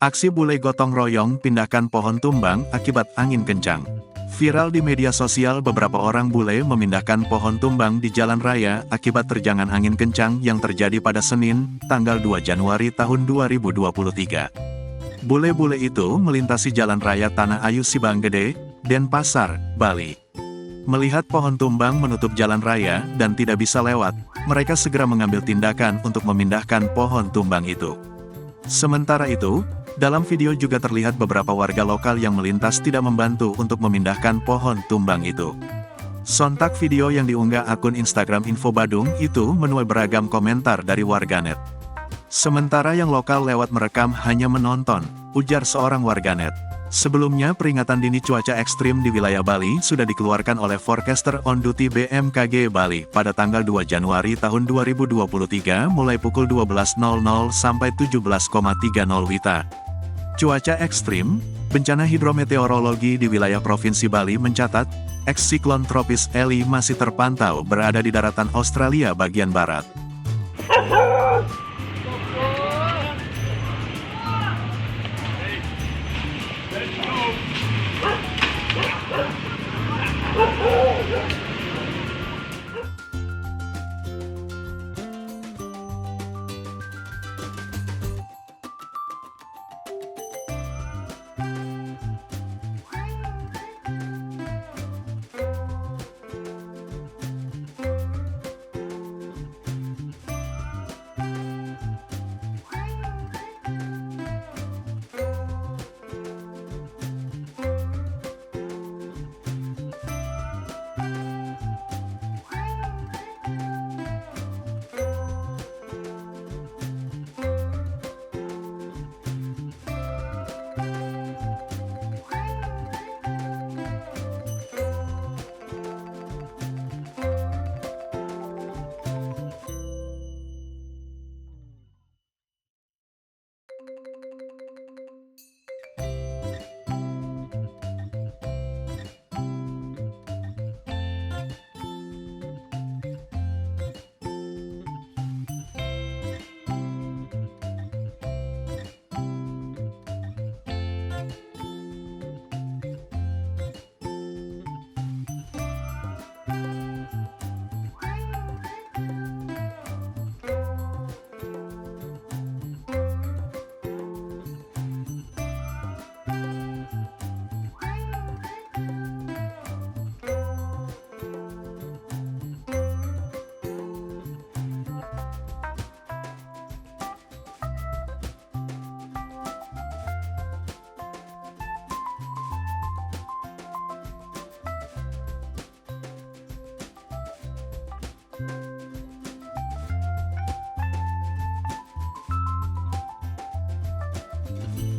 Aksi bule gotong royong pindahkan pohon tumbang akibat angin kencang. Viral di media sosial, beberapa orang bule memindahkan pohon tumbang di jalan raya akibat terjangan angin kencang yang terjadi pada Senin, tanggal 2 Januari tahun 2023. Bule-bule itu melintasi jalan raya Tanah Ayu Sibanggede, Denpasar, Bali. Melihat pohon tumbang menutup jalan raya dan tidak bisa lewat, mereka segera mengambil tindakan untuk memindahkan pohon tumbang itu. Sementara itu, dalam video juga terlihat beberapa warga lokal yang melintas tidak membantu untuk memindahkan pohon tumbang itu. Sontak video yang diunggah akun Instagram Info Badung itu menuai beragam komentar dari warganet. Sementara yang lokal lewat merekam hanya menonton, ujar seorang warganet. Sebelumnya peringatan dini cuaca ekstrim di wilayah Bali sudah dikeluarkan oleh forecaster on duty BMKG Bali pada tanggal 2 Januari tahun 2023 mulai pukul 12.00 sampai 17.30 WITA. Cuaca ekstrim, bencana hidrometeorologi di wilayah Provinsi Bali mencatat, ex-siklon tropis Elly masih terpantau berada di daratan Australia bagian barat.